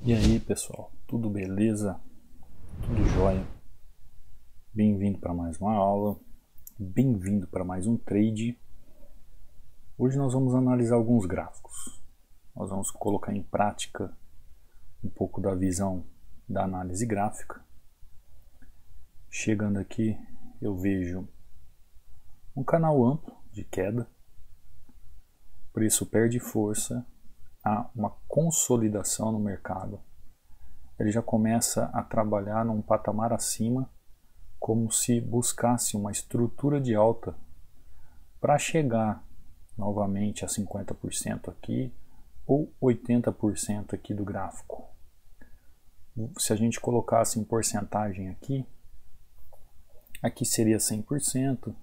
E aí pessoal, tudo beleza? Tudo jóia? Bem-vindo para mais uma aula, bem-vindo para mais um trade. Hoje nós vamos analisar alguns gráficos. Nós vamos colocar em prática um pouco da visão da análise gráfica. Chegando aqui, eu vejo um canal amplo de queda, o preço perde força, há uma consolidação no mercado. Ele já começa a trabalhar num patamar acima, como se buscasse uma estrutura de alta para chegar novamente a 50% aqui ou 80% aqui do gráfico. Se a gente colocasse em porcentagem aqui seria 100%,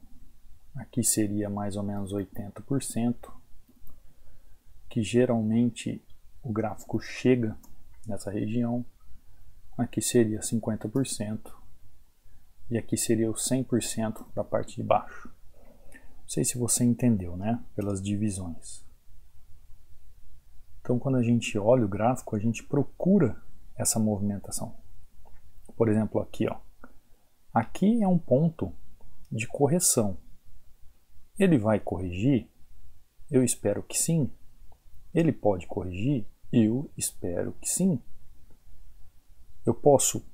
aqui seria mais ou menos 80%, que geralmente o gráfico chega nessa região. Aqui seria 50% e aqui seria o 100% da parte de baixo. Não sei se você entendeu, né? Pelas divisões. Então, quando a gente olha o gráfico, a gente procura essa movimentação. Por exemplo, aqui, ó. Aqui é um ponto de correção. Ele vai corrigir? Eu espero que sim. Ele pode corrigir? Eu espero que sim. Eu posso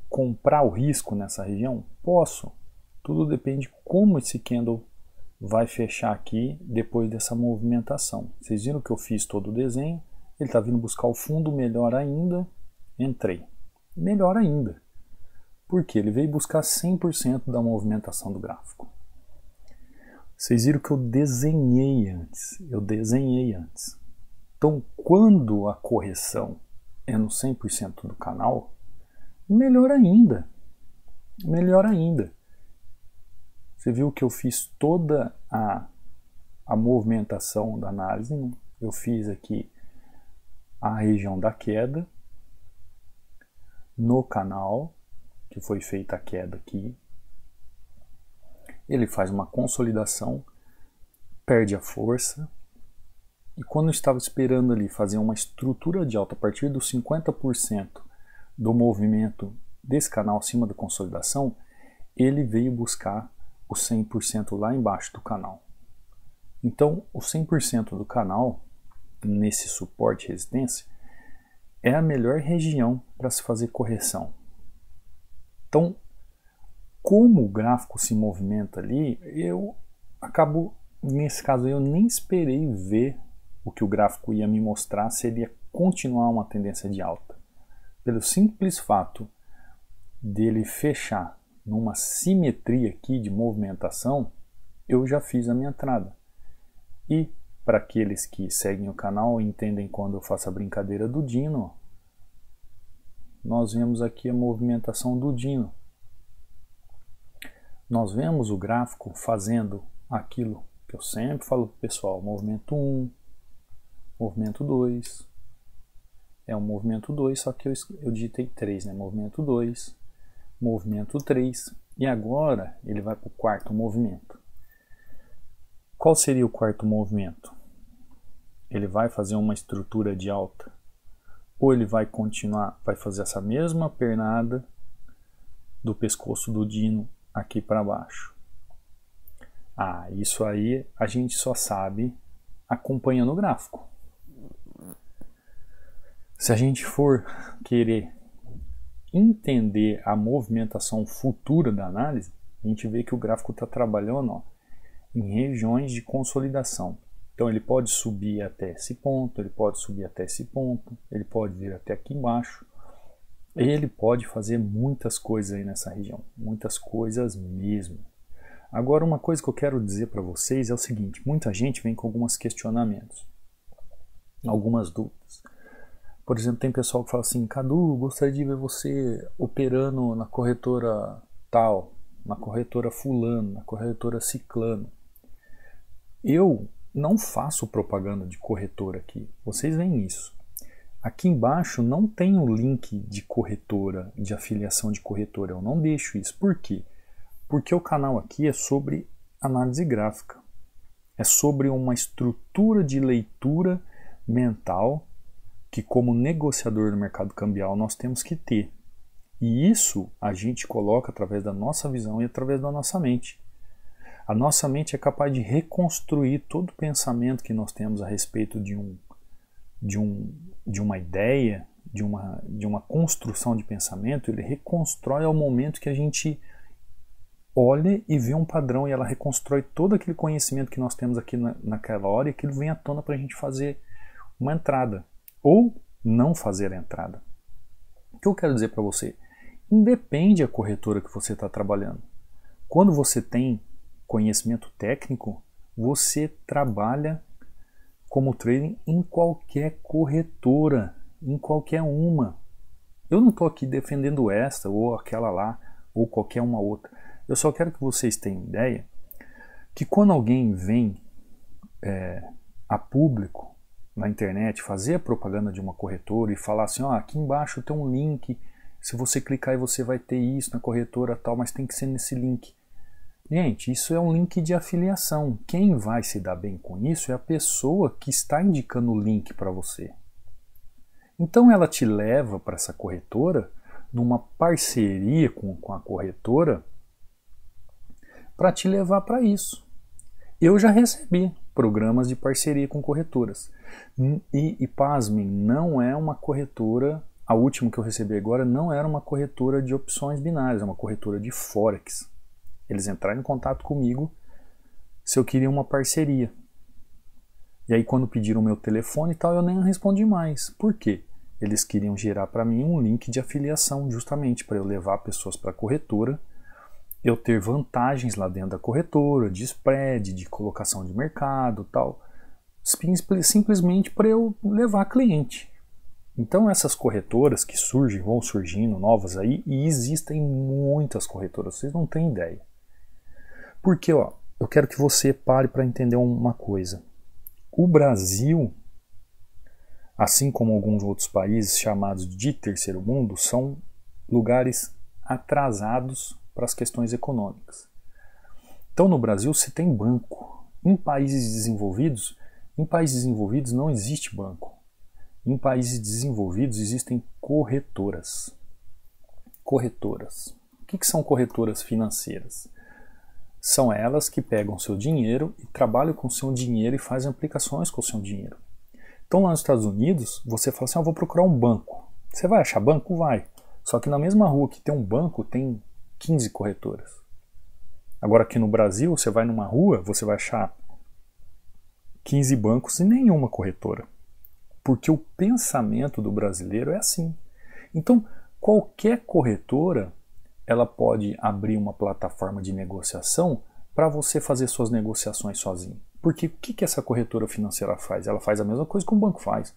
comprar o risco nessa região? Posso. Tudo depende de como esse candle vai fechar aqui depois dessa movimentação. Vocês viram que eu fiz todo o desenho. Ele está vindo buscar o fundo, melhor ainda. Entrei. Melhor ainda. Porque ele veio buscar 100% da movimentação do gráfico. Vocês viram que eu desenhei antes. Então, quando a correção é no 100% do canal, melhor ainda. Você viu que eu fiz toda a movimentação da análise, né? Eu fiz aqui a região da queda no canal, que foi feita a queda aqui. Ele faz uma consolidação, perde a força, e quando eu estava esperando ali fazer uma estrutura de alta a partir dos 50% do movimento desse canal acima da consolidação, ele veio buscar o 100% lá embaixo do canal. Então, o 100% do canal, nesse suporte e resistência, é a melhor região para se fazer correção. Então, como o gráfico se movimenta ali, eu acabo, nesse caso eu nem esperei ver o que o gráfico ia me mostrar, se ele ia continuar uma tendência de alta. Pelo simples fato dele fechar numa simetria aqui de movimentação, eu já fiz a minha entrada. E para aqueles que seguem o canal e entendem quando eu faço a brincadeira do Dino, nós vemos aqui a movimentação do Dino. Nós vemos o gráfico fazendo aquilo que eu sempre falo para o pessoal, movimento 1, movimento 2, é um movimento 2, só que eu digitei 3, né? Movimento 2, movimento 3, e agora ele vai para o quarto movimento. Qual seria o quarto movimento? Ele vai fazer uma estrutura de alta, ou ele vai continuar, vai fazer essa mesma pernada do pescoço do Dino aqui para baixo. Isso aí a gente só sabe acompanhando o gráfico. Se a gente for querer entender a movimentação futura da análise, a gente vê que o gráfico está trabalhando, ó, em regiões de consolidação. Então ele pode subir até esse ponto, ele pode subir até esse ponto, ele pode vir até aqui embaixo. Ele pode fazer muitas coisas aí nessa região, muitas coisas mesmo. Agora, uma coisa que eu quero dizer para vocês é o seguinte: muita gente vem com alguns questionamentos, algumas dúvidas. Por exemplo, tem pessoal que fala assim: Cadu, gostaria de ver você operando na corretora tal, na corretora fulano, na corretora ciclano. Eu não faço propaganda de corretora aqui, vocês veem isso. Aqui embaixo não tem o link de corretora, de afiliação de corretora, eu não deixo isso. Por quê? Porque o canal aqui é sobre análise gráfica. É sobre uma estrutura de leitura mental que como negociador do mercado cambial nós temos que ter. E isso a gente coloca através da nossa visão e através da nossa mente. A nossa mente é capaz de reconstruir todo o pensamento que nós temos a respeito de uma ideia, de uma construção de pensamento. Ele reconstrói ao momento que a gente olha e vê um padrão, e ela reconstrói todo aquele conhecimento que nós temos aqui naquela hora, e aquilo vem à tona para a gente fazer uma entrada ou não fazer a entrada. O que eu quero dizer para você? Independe da corretora que você está trabalhando. Quando você tem conhecimento técnico, você trabalha como trading em qualquer corretora, em qualquer uma. Eu não estou aqui defendendo esta ou aquela lá, ou qualquer uma outra. Eu só quero que vocês tenham ideia que quando alguém vem a público na internet fazer a propaganda de uma corretora e falar assim, ó, aqui embaixo tem um link, se você clicar aí você vai ter isso na corretora tal, mas tem que ser nesse link. Gente, isso é um link de afiliação. Quem vai se dar bem com isso é a pessoa que está indicando o link para você. Então ela te leva para essa corretora numa parceria com a corretora para te levar para isso. Eu já recebi programas de parceria com corretoras. E pasmem, não é uma corretora, a última que eu recebi agora não era uma corretora de opções binárias, é uma corretora de Forex. Eles entraram em contato comigo se eu queria uma parceria. E aí quando pediram o meu telefone e tal, eu nem respondi mais. Por quê? Eles queriam gerar para mim um link de afiliação, justamente para eu levar pessoas para a corretora, eu ter vantagens lá dentro da corretora, de spread, de colocação de mercado tal, simplesmente para eu levar cliente. Então essas corretoras que surgem, vão surgindo novas aí, e existem muitas corretoras, vocês não têm ideia. Porque ó, eu quero que você pare para entender uma coisa. O Brasil, assim como alguns outros países chamados de terceiro mundo, são lugares atrasados para as questões econômicas. Então no Brasil você tem banco. Em países desenvolvidos não existe banco. Em países desenvolvidos existem corretoras. Corretoras. O que são corretoras financeiras? São elas que pegam seu dinheiro e trabalham com seu dinheiro e fazem aplicações com seu dinheiro. Então lá nos Estados Unidos, você fala assim, eu vou procurar um banco. Você vai achar banco? Vai. Só que na mesma rua que tem um banco, tem 15 corretoras. Agora aqui no Brasil, você vai numa rua, você vai achar 15 bancos e nenhuma corretora. Porque o pensamento do brasileiro é assim. Então, qualquer corretora, ela pode abrir uma plataforma de negociação para você fazer suas negociações sozinho. Porque o que essa corretora financeira faz? Ela faz a mesma coisa que um banco faz.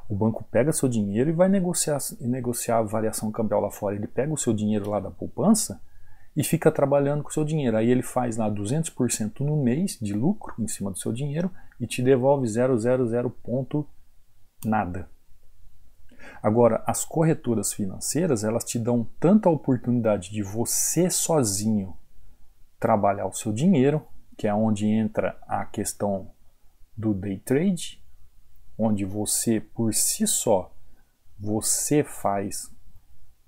O banco pega seu dinheiro e vai negociar a variação cambial lá fora. Ele pega o seu dinheiro lá da poupança e fica trabalhando com o seu dinheiro. Aí ele faz lá 200% no mês de lucro em cima do seu dinheiro e te devolve 000 ponto nada. Agora, as corretoras financeiras, elas te dão tanta oportunidade de você sozinho trabalhar o seu dinheiro, que é onde entra a questão do day trade, onde você, por si só, você faz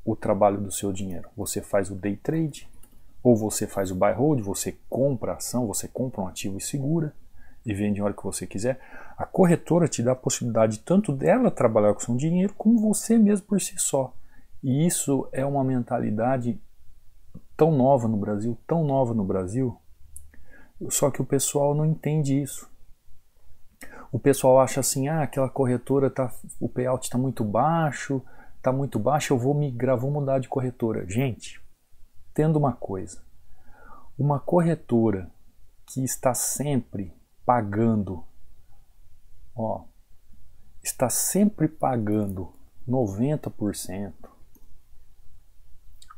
o trabalho do seu dinheiro. Você faz o day trade, ou você faz o buy hold, você compra a ação, você compra um ativo e segura, e vende a hora que você quiser. A corretora te dá a possibilidade tanto dela trabalhar com seu dinheiro, como você mesmo por si só. E isso é uma mentalidade tão nova no Brasil, só que o pessoal não entende isso. O pessoal acha assim, aquela corretora, o payout está muito baixo, eu vou migrar, vou mudar de corretora. Gente, tendo uma coisa, uma corretora que está sempre pagando, está sempre pagando 90%,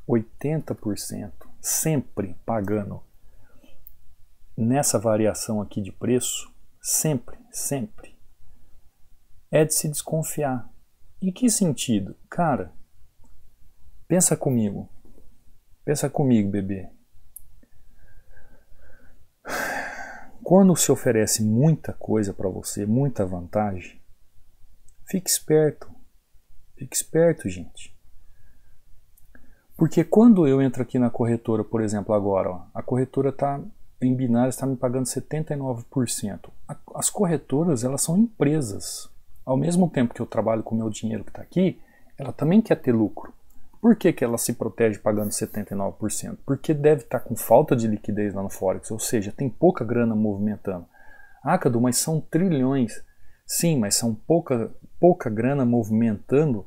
80%, sempre pagando nessa variação aqui de preço, sempre, é de se desconfiar. Em que sentido? Cara, pensa comigo, bebê. Quando se oferece muita coisa para você, muita vantagem, fique esperto, Fique esperto, gente. Porque quando eu entro aqui na corretora, por exemplo, agora, ó, a corretora está em binário, está me pagando 79%. As corretoras, elas são empresas. Ao mesmo tempo que eu trabalho com o meu dinheiro que está aqui, ela também quer ter lucro. Por que ela se protege pagando 79%? Porque deve estar com falta de liquidez lá no Forex, ou seja, tem pouca grana movimentando. Ah, Cadu, mas são trilhões. Sim, mas são pouca grana movimentando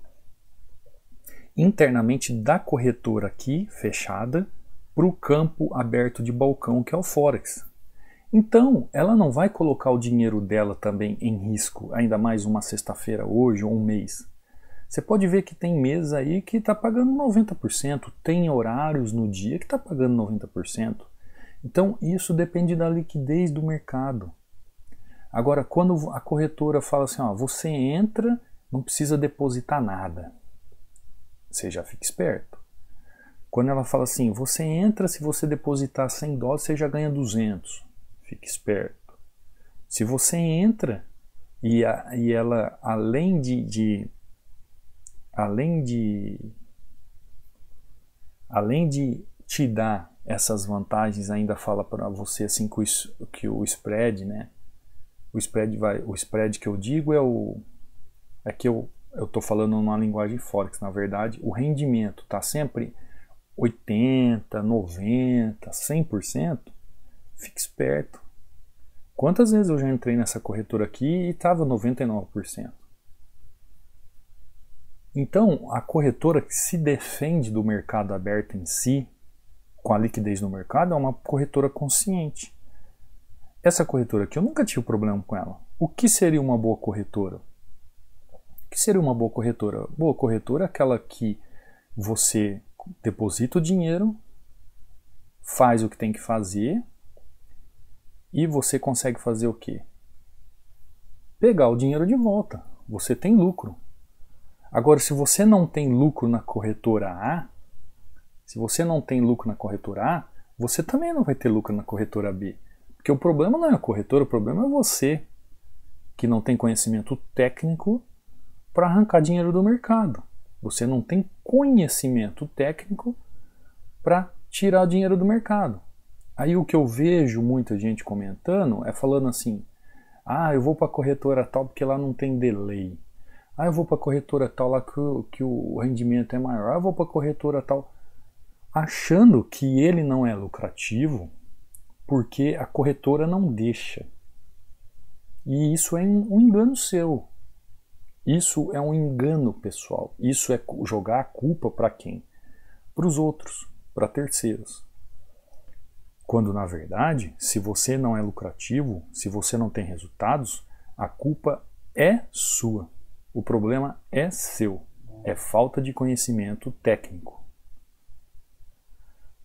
internamente da corretora aqui, fechada, para o campo aberto de balcão que é o Forex. Então, ela não vai colocar o dinheiro dela também em risco, ainda mais uma sexta-feira hoje ou um mês. Você pode ver que tem meses aí que está pagando 90%, tem horários no dia que está pagando 90%. Então, isso depende da liquidez do mercado. Agora, quando a corretora fala assim, ó, você entra, não precisa depositar nada. Você já fica esperto. Quando ela fala assim, você entra, se você depositar $100, você já ganha 200. Fique esperto. Se você entra e ela, além de te dar essas vantagens, ainda fala para você assim que o spread, né? O spread que eu digo é que eu estou falando numa linguagem Forex, na verdade, o rendimento está sempre 80, 90, 100%, fique esperto. Quantas vezes eu já entrei nessa corretora aqui e estava 99%? Então, a corretora que se defende do mercado aberto em si, com a liquidez no mercado, é uma corretora consciente. Essa corretora aqui, eu nunca tive problema com ela. O que seria uma boa corretora? O que seria uma boa corretora? Boa corretora é aquela que você deposita o dinheiro, faz o que tem que fazer e você consegue fazer o quê? Pegar o dinheiro de volta. Você tem lucro. Agora, se você não tem lucro na corretora A, você também não vai ter lucro na corretora B. Porque o problema não é a corretora, o problema é você, que não tem conhecimento técnico para arrancar dinheiro do mercado. Você não tem conhecimento técnico para tirar dinheiro do mercado. Aí o que eu vejo muita gente comentando é falando assim, ah, eu vou para a corretora tal porque lá não tem delay. Ah, eu vou para a corretora tal lá que o rendimento é maior. Ah, eu vou para a corretora tal. Achando que ele não é lucrativo porque a corretora não deixa. E isso é um engano seu. Isso é um engano pessoal. Isso é jogar a culpa para quem? Para os outros, para terceiros. Quando na verdade, se você não é lucrativo, se você não tem resultados, a culpa é sua. O problema é seu. É falta de conhecimento técnico.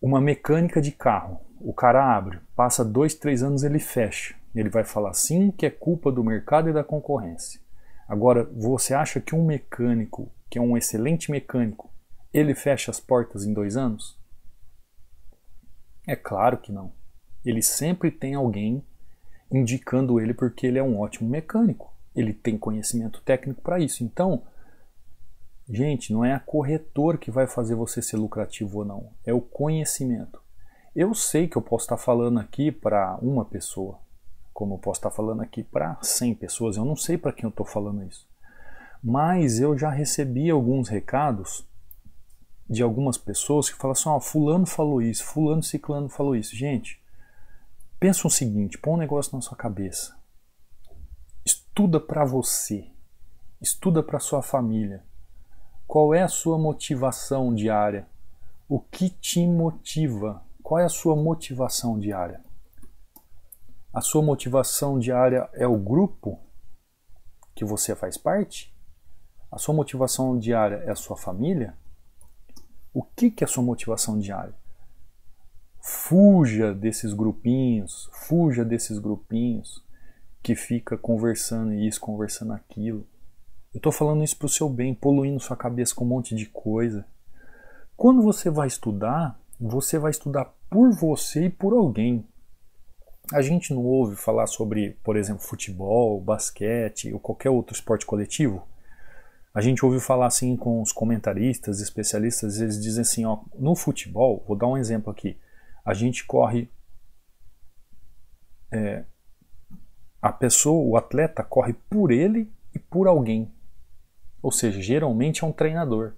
Uma mecânica de carro. O cara abre, passa 2, 3 anos ele fecha. Ele vai falar sim que é culpa do mercado e da concorrência. Agora, você acha que um mecânico, que é um excelente mecânico, ele fecha as portas em 2 anos? É claro que não. Ele sempre tem alguém indicando ele porque ele é um ótimo mecânico. Ele tem conhecimento técnico para isso. Então, gente, não é a corretora que vai fazer você ser lucrativo ou não. É o conhecimento. Eu sei que eu posso estar falando aqui para uma pessoa, como eu posso estar falando aqui para 100 pessoas. Eu não sei para quem eu estou falando isso. Mas eu já recebi alguns recados de algumas pessoas que falam assim, ó, fulano falou isso, fulano ciclano falou isso. Gente, pensa o seguinte, põe um negócio na sua cabeça. Estuda para você. Estuda para sua família. Qual é a sua motivação diária? O que te motiva? Qual é a sua motivação diária? A sua motivação diária é o grupo que você faz parte? A sua motivação diária é a sua família? O que é a sua motivação diária? Fuja desses grupinhos que fica conversando isso, conversando aquilo. Eu estou falando isso para o seu bem, poluindo sua cabeça com um monte de coisa. Quando você vai estudar por você e por alguém. A gente não ouve falar sobre, por exemplo, futebol, basquete ou qualquer outro esporte coletivo? A gente ouviu falar assim com os comentaristas, especialistas, eles dizem assim, ó, no futebol, vou dar um exemplo aqui, a gente corre, a pessoa, o atleta corre por ele e por alguém, ou seja, geralmente é um treinador.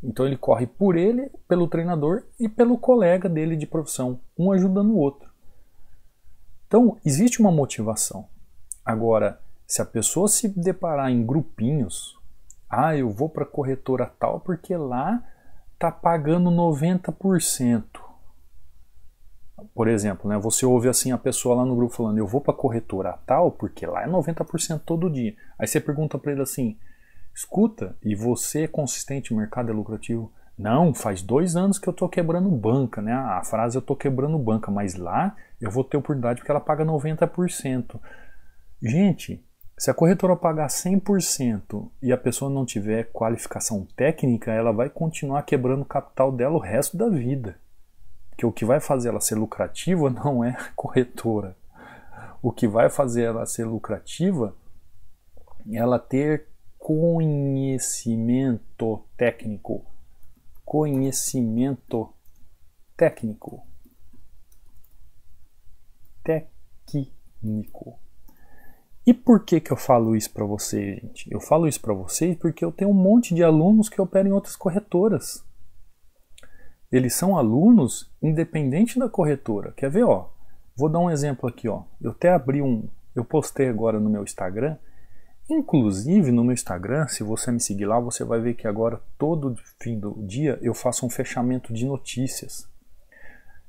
Então ele corre por ele, pelo treinador e pelo colega dele de profissão, um ajudando o outro. Então existe uma motivação. Agora, se a pessoa se deparar em grupinhos, eu vou para a corretora tal porque lá tá pagando 90%. Por exemplo, né, você ouve assim a pessoa lá no grupo falando, eu vou para a corretora tal porque lá é 90% todo dia. Aí você pergunta para ele assim, escuta, e você é consistente, o mercado é lucrativo? Não, faz 2 anos que eu estou quebrando banca, né? A frase eu estou quebrando banca, mas lá eu vou ter oportunidade porque ela paga 90%. Gente, se a corretora pagar 100% e a pessoa não tiver qualificação técnica, ela vai continuar quebrando o capital dela o resto da vida. Porque o que vai fazer ela ser lucrativa não é a corretora. O que vai fazer ela ser lucrativa é ela ter conhecimento técnico. Conhecimento técnico. Técnico. E por que eu falo isso para vocês, gente? Eu falo isso para vocês porque eu tenho um monte de alunos que operam em outras corretoras. Eles são alunos independente da corretora. Quer ver, ó? Vou dar um exemplo aqui, ó. Eu até abri eu postei agora no meu Instagram. Inclusive no meu Instagram, se você me seguir lá, você vai ver que agora todo fim do dia eu faço um fechamento de notícias.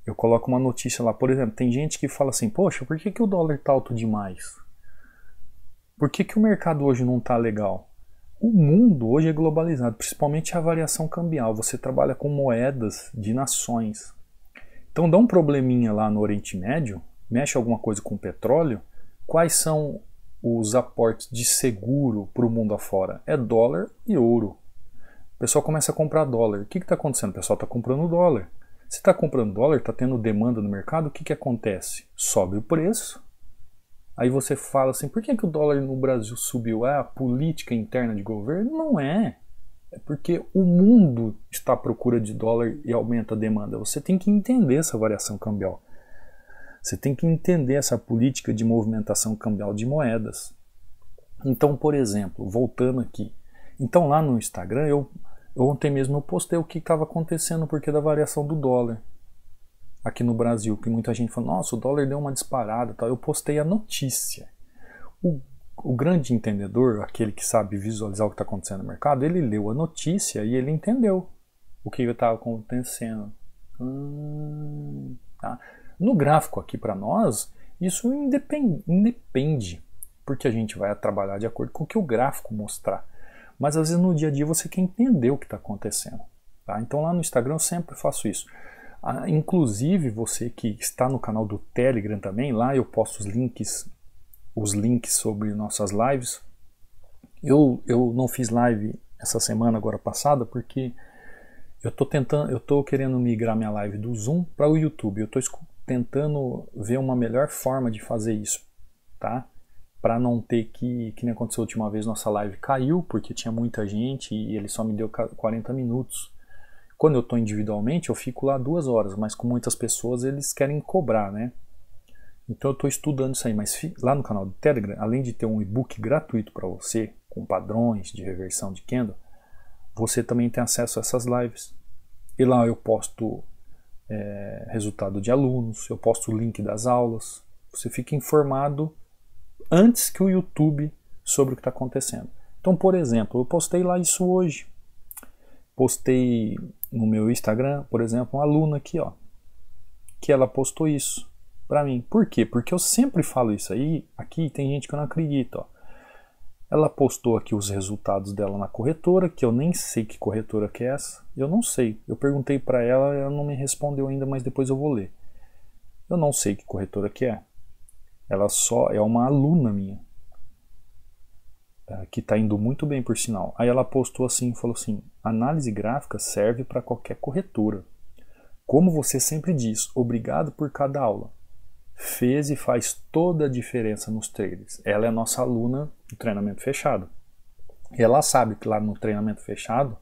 Eu coloco uma notícia lá, por exemplo, tem gente que fala assim, poxa, por que o dólar tá alto demais? Por que o mercado hoje não tá legal? O mundo hoje é globalizado, principalmente a variação cambial. Você trabalha com moedas de nações. Então dá um probleminha lá no Oriente Médio, mexe alguma coisa com petróleo, quais são os aportes de seguro para o mundo afora? É dólar e ouro. O pessoal começa a comprar dólar. O que está acontecendo? O pessoal está comprando dólar. Se está comprando dólar, está tendo demanda no mercado, o que acontece? Sobe o preço. Aí você fala assim, por que o dólar no Brasil subiu? É a política interna de governo? Não é. É porque o mundo está à procura de dólar e aumenta a demanda. Você tem que entender essa variação cambial. Você tem que entender essa política de movimentação cambial de moedas. Então, por exemplo, voltando aqui. Então lá no Instagram, ontem mesmo eu postei o que estava acontecendo porque da variação do dólar. Aqui no Brasil, que muita gente falou, nossa, o dólar deu uma disparada, tal. Eu postei a notícia. O grande entendedor, aquele que sabe visualizar o que está acontecendo no mercado, ele leu a notícia e ele entendeu o que estava acontecendo. Tá. No gráfico aqui para nós, isso independe, porque a gente vai trabalhar de acordo com o que o gráfico mostrar. Mas às vezes no dia a dia você quer entender o que está acontecendo. Tá? Então lá no Instagram eu sempre faço isso. Inclusive você que está no canal do Telegram também, lá eu posto os links sobre nossas lives. Eu não fiz live essa semana agora passada porque eu estou querendo migrar minha live do Zoom para o YouTube. Eu estou tentando ver uma melhor forma de fazer isso, tá? Para não ter que nem aconteceu a última vez, nossa live caiu porque tinha muita gente e ele só me deu 40 minutos. Quando eu estou individualmente, eu fico lá 2 horas, mas com muitas pessoas eles querem cobrar, né? Então eu estou estudando isso aí, mas lá no canal do Telegram, além de ter um e-book gratuito para você, com padrões de reversão de candle, você também tem acesso a essas lives. E lá eu posto resultado de alunos, eu posto o link das aulas, você fica informado antes que o YouTube sobre o que está acontecendo. Então, por exemplo, eu postei lá isso hoje. Postei no meu Instagram, por exemplo, uma aluna aqui, ó, que ela postou isso para mim. Por quê? Porque eu sempre falo isso aí, aqui tem gente que não acredita, ó. Ela postou aqui os resultados dela na corretora, que eu nem sei que corretora que é essa. Eu não sei. Eu perguntei para ela, ela não me respondeu ainda, mas depois eu vou ler. Eu não sei que corretora que é. Ela só é uma aluna minha, que está indo muito bem por sinal. Aí ela postou assim, falou assim, análise gráfica serve para qualquer corretora. Como você sempre diz, obrigado por cada aula. Fez e faz toda a diferença nos trades. Ela é nossa aluna do treinamento fechado. E ela sabe que lá no treinamento fechado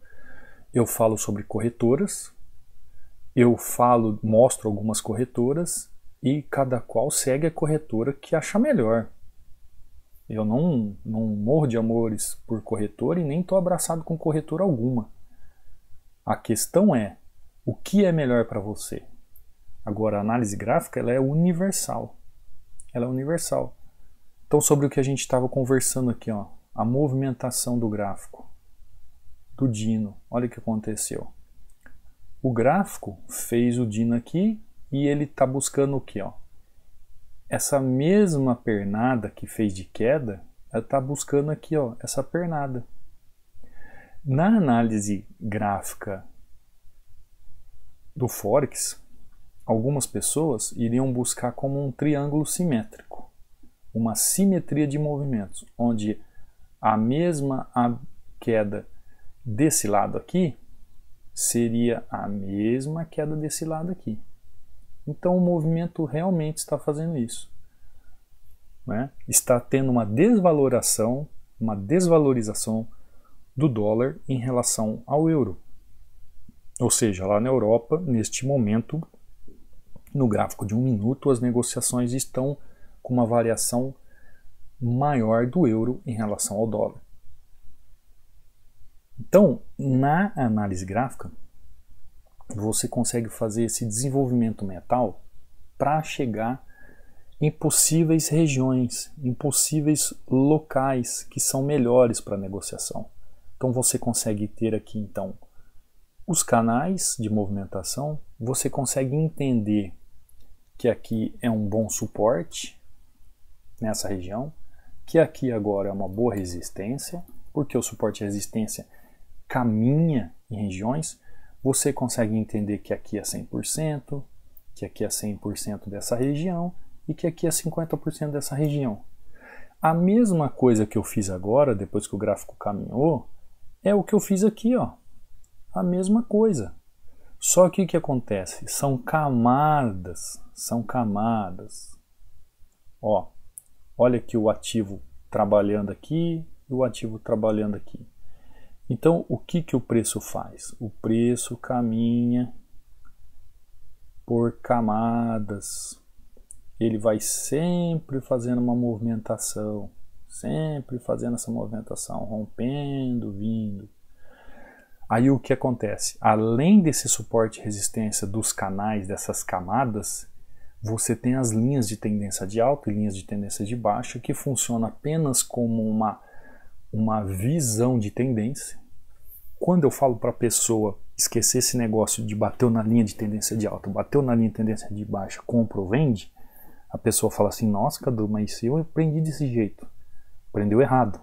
eu falo sobre corretoras, mostro algumas corretoras e cada qual segue a corretora que acha melhor. Eu não morro de amores por corretora e nem estou abraçado com corretora alguma. A questão é, o que é melhor para você? Agora, a análise gráfica ela é universal. Ela é universal. Então, sobre o que a gente estava conversando aqui, ó, a movimentação do gráfico, do Dino, olha o que aconteceu. O gráfico fez o Dino aqui e ele está buscando o que? Essa mesma pernada que fez de queda, ela está buscando aqui, ó, essa pernada. Na análise gráfica do Forex, algumas pessoas iriam buscar como um triângulo simétrico, uma simetria de movimentos, onde a mesma queda desse lado aqui seria a mesma queda desse lado aqui. Então o movimento realmente está fazendo isso, né? Está tendo uma desvalorização do dólar em relação ao euro. Ou seja, lá na Europa, neste momento, no gráfico de 1 minuto, as negociações estão com uma variação maior do euro em relação ao dólar. Então, na análise gráfica, você consegue fazer esse desenvolvimento mental para chegar em possíveis regiões, em possíveis locais que são melhores para negociação. Então você consegue ter aqui então os canais de movimentação, você consegue entender que aqui é um bom suporte nessa região, que aqui agora é uma boa resistência, porque o suporte e a resistência caminha em regiões. Você consegue entender que aqui é 100%, que aqui é 100% dessa região e que aqui é 50% dessa região. A mesma coisa que eu fiz agora, depois que o gráfico caminhou, é o que eu fiz aqui, ó. A mesma coisa. Só que o que acontece? São camadas. Ó, olha aqui o ativo trabalhando aqui e o ativo trabalhando aqui. Então, o que o preço faz? O preço caminha por camadas. Ele vai sempre fazendo uma movimentação, sempre fazendo essa movimentação, rompendo, vindo. Aí o que acontece? Além desse suporte e resistência dos canais, dessas camadas, você tem as linhas de tendência de alta e linhas de tendência de baixa, que funcionam apenas como uma visão de tendência. Quando eu falo para a pessoa esquecer esse negócio de bateu na linha de tendência de alta, bateu na linha de tendência de baixa, compra ou vende, a pessoa fala assim, nossa, Cadu, mas eu aprendi desse jeito. Aprendeu errado.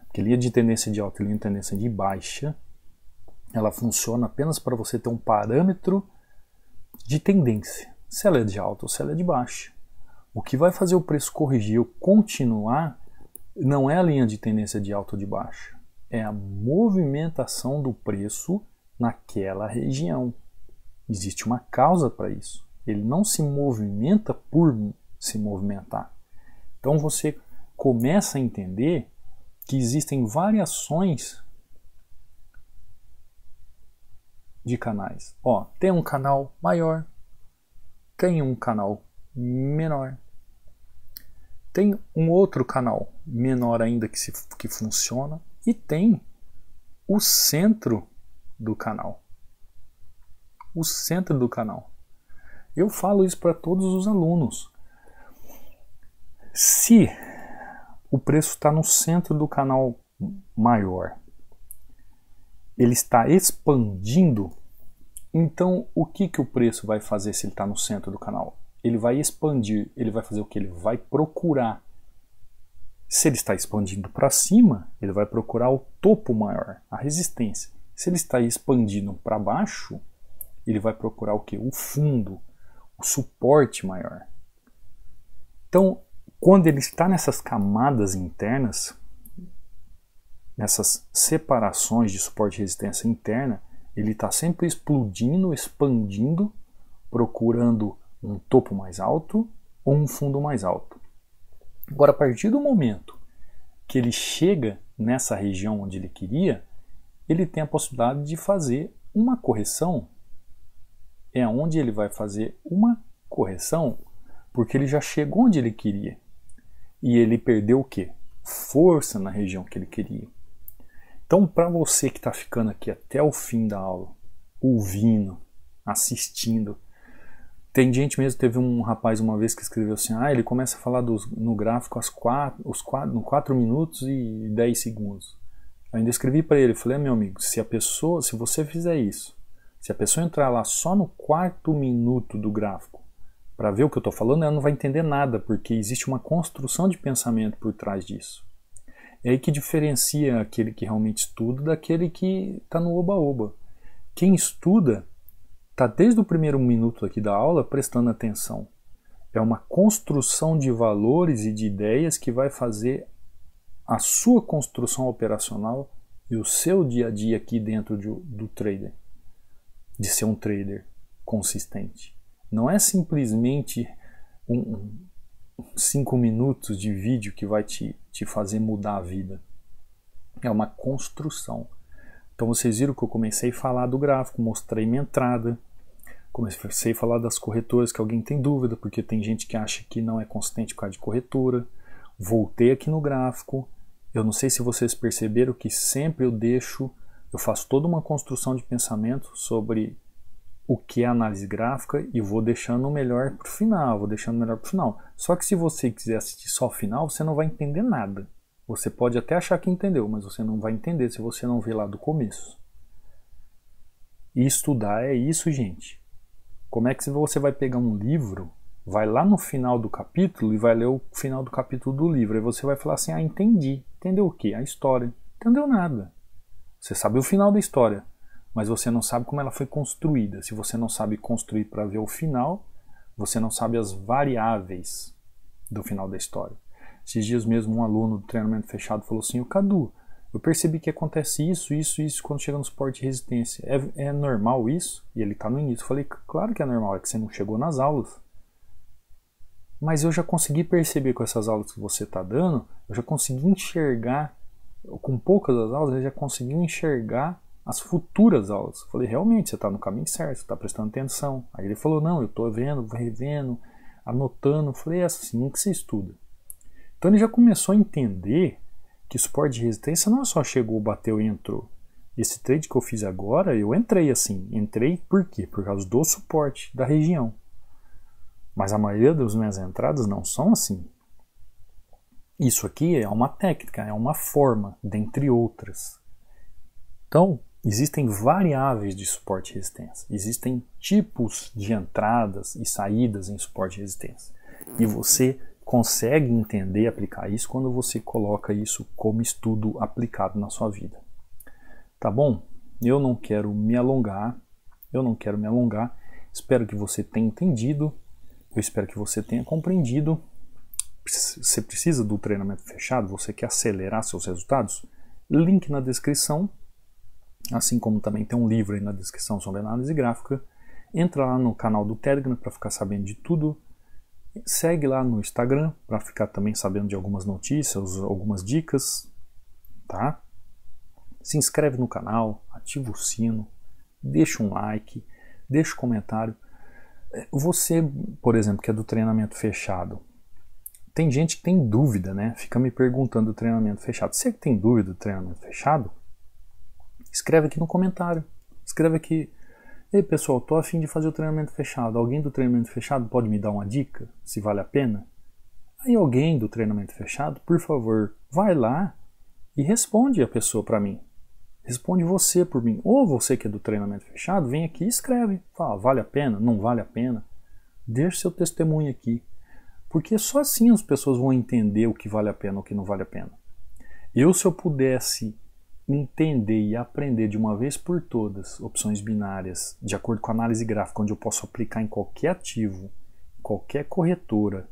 Porque linha de tendência de alta e linha de tendência de baixa, ela funciona apenas para você ter um parâmetro de tendência. Se ela é de alta ou se ela é de baixa. O que vai fazer o preço corrigir ou continuar não é a linha de tendência de alta ou de baixa. É a movimentação do preço naquela região. Existe uma causa para isso. Ele não se movimenta por se movimentar. Então você começa a entender que existem variações de canais. Ó, tem um canal maior, tem um canal menor, tem um outro canal menor ainda que funciona e tem o centro do canal. O centro do canal. Eu falo isso para todos os alunos. Se o preço está no centro do canal maior, ele está expandindo, então o que o preço vai fazer se ele está no centro do canal? Ele vai expandir, ele vai fazer o que? Ele vai procurar. Se ele está expandindo para cima, ele vai procurar o topo maior, a resistência. Se ele está expandindo para baixo, ele vai procurar o que? O fundo, o suporte maior. Então, quando ele está nessas camadas internas, nessas separações de suporte e resistência interna, ele está sempre explodindo, expandindo, procurando um topo mais alto ou um fundo mais alto. Agora, a partir do momento que ele chega nessa região onde ele queria, ele tem a possibilidade de fazer uma correção. É onde ele vai fazer uma correção, porque ele já chegou onde ele queria. E ele perdeu o quê? Força na região que ele queria. Então, para você que está ficando aqui até o fim da aula, ouvindo, assistindo, tem gente mesmo, teve um rapaz uma vez que escreveu assim, ele começa a falar no gráfico no 4 minutos e 10 segundos. Eu ainda escrevi para ele, falei, meu amigo, se você fizer isso, se a pessoa entrar lá só no 4º minuto do gráfico para ver o que eu estou falando, ela não vai entender nada, porque existe uma construção de pensamento por trás disso. É aí que diferencia aquele que realmente estuda daquele que está no oba-oba. Quem estuda está desde o primeiro minuto aqui da aula prestando atenção. É uma construção de valores e de ideias que vai fazer a sua construção operacional e o seu dia a dia aqui dentro do trader. De ser um trader consistente. Não é simplesmente 5 minutos de vídeo que vai te fazer mudar a vida. É uma construção. Então vocês viram que eu comecei a falar do gráfico, mostrei minha entrada, comecei a falar das corretoras que alguém tem dúvida, porque tem gente que acha que não é consistente por causa de corretora. Voltei aqui no gráfico. Eu não sei se vocês perceberam que sempre eu faço toda uma construção de pensamento sobre o que é análise gráfica e vou deixando o melhor para o final, Só que se você quiser assistir só o final, você não vai entender nada. Você pode até achar que entendeu, mas você não vai entender se você não ver lá do começo. E estudar é isso, gente. Como é que você vai pegar um livro, vai lá no final do capítulo e vai ler o final do capítulo do livro, e você vai falar assim, entendi. Entendeu o quê? A história. Entendeu nada. Você sabe o final da história, mas você não sabe como ela foi construída. Se você não sabe construir para ver o final, você não sabe as variáveis do final da história. Esses dias mesmo um aluno do treinamento fechado falou assim, Cadu, eu percebi que acontece isso quando chega no suporte de resistência. É normal isso? E ele está no início. Eu falei, claro que é normal, é que você não chegou nas aulas. Mas eu já consegui perceber com essas aulas que você está dando, eu já consegui enxergar, com poucas das aulas, eu já consegui enxergar as futuras aulas. Eu falei, realmente, você está no caminho certo, você está prestando atenção. Aí ele falou, não, eu estou vendo, revendo, anotando. Eu falei, é assim que você estuda. Então ele já começou a entender que suporte de resistência não é só chegou, bateu e entrou. Esse trade que eu fiz agora, eu entrei assim. Entrei por quê? Por causa do suporte da região. Mas a maioria das minhas entradas não são assim. Isso aqui é uma técnica, é uma forma, dentre outras. Então, existem variáveis de suporte e resistência. Existem tipos de entradas e saídas em suporte e resistência. E você consegue entender e aplicar isso quando você coloca isso como estudo aplicado na sua vida. Tá bom? Eu não quero me alongar. Espero que você tenha entendido. Eu espero que você tenha compreendido. Você precisa do treinamento fechado? Você quer acelerar seus resultados? Link na descrição. Assim como também tem um livro aí na descrição sobre análise gráfica. Entra lá no canal do Telegram para ficar sabendo de tudo. Segue lá no Instagram para ficar também sabendo de algumas notícias, algumas dicas. Tá? Se inscreve no canal, ativa o sino, deixa um like, deixa um comentário. Você, por exemplo, que é do treinamento fechado, tem gente que tem dúvida, né? Fica me perguntando do treinamento fechado. Você que tem dúvida do treinamento fechado? Escreve aqui no comentário. Escreve aqui. Ei pessoal, tô a fim de fazer o treinamento fechado. Alguém do treinamento fechado pode me dar uma dica? Se vale a pena? Aí alguém do treinamento fechado, por favor, vai lá e responde a pessoa para mim. Responde você por mim. Ou você que é do treinamento fechado, vem aqui e escreve. Fala, vale a pena? Não vale a pena? Deixa seu testemunho aqui. Porque só assim as pessoas vão entender o que vale a pena ou o que não vale a pena. Se eu pudesse entender e aprender de uma vez por todas opções binárias, de acordo com a análise gráfica, onde eu posso aplicar em qualquer ativo, qualquer corretora,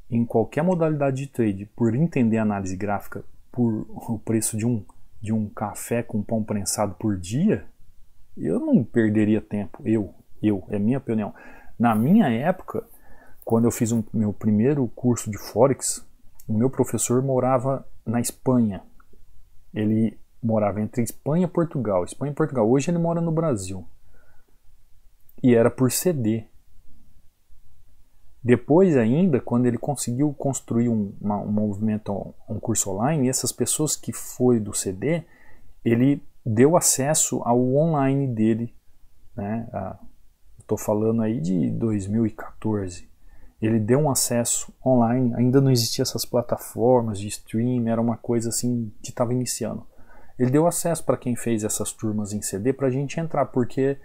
em qualquer modalidade de trade, por entender a análise gráfica, por o preço de um café com pão prensado por dia, eu não perderia tempo. É minha opinião. Na minha época, quando eu fiz meu primeiro curso de Forex, O meu professor morava na Espanha. Ele morava entre Espanha e Portugal. Espanha e Portugal. Hoje ele mora no Brasil. E era por CD. Depois ainda, quando ele conseguiu construir um movimento, um curso online, essas pessoas que foi do CD, ele deu acesso ao online dele, né? Estou falando aí de 2014. Ele deu um acesso online, ainda não existiam essas plataformas de stream, era uma coisa assim que estava iniciando. Ele deu acesso para quem fez essas turmas em CD para a gente entrar, porque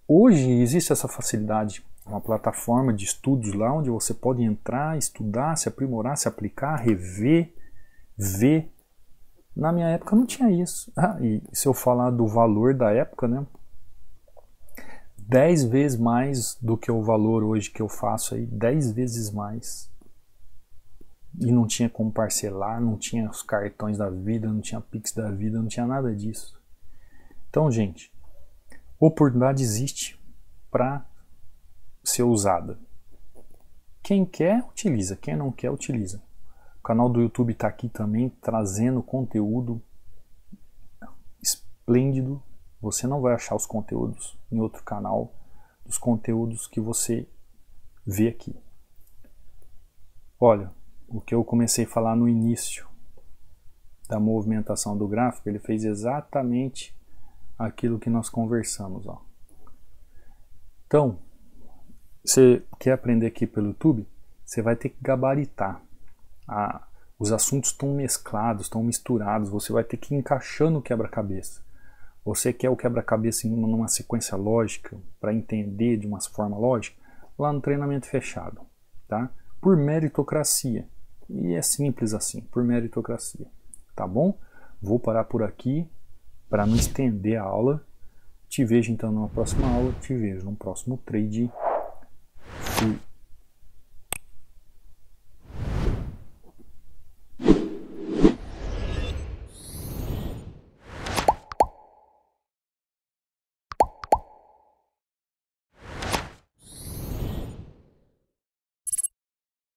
hoje existe essa facilidade, uma plataforma de estudos lá onde você pode entrar, estudar, se aprimorar, se aplicar, rever, ver. Na minha época não tinha isso. E se eu falar do valor da época, né? 10 vezes mais do que o valor hoje que eu faço aí, 10 vezes mais. E não tinha como parcelar, não tinha os cartões da vida, não tinha Pix da vida, não tinha nada disso. Então, gente, oportunidade existe para ser usada. Quem quer, utiliza. Quem não quer, utiliza. O canal do YouTube está aqui também, trazendo conteúdo esplêndido. Você não vai achar os conteúdos em outro canal, os conteúdos que você vê aqui. Olha, o que eu comecei a falar no início da movimentação do gráfico, ele fez exatamente aquilo que nós conversamos. Ó. Então, você quer aprender aqui pelo YouTube? Você vai ter que gabaritar. Os assuntos estão mesclados, estão misturados, você vai ter que ir encaixando o quebra-cabeça. Você quer o quebra-cabeça em uma sequência lógica, para entender de uma forma lógica, lá no treinamento fechado, tá? Por meritocracia. E é simples assim, por meritocracia. Tá bom? Vou parar por aqui, para não estender a aula. Te vejo então numa próxima aula, te vejo no próximo trade. Fui.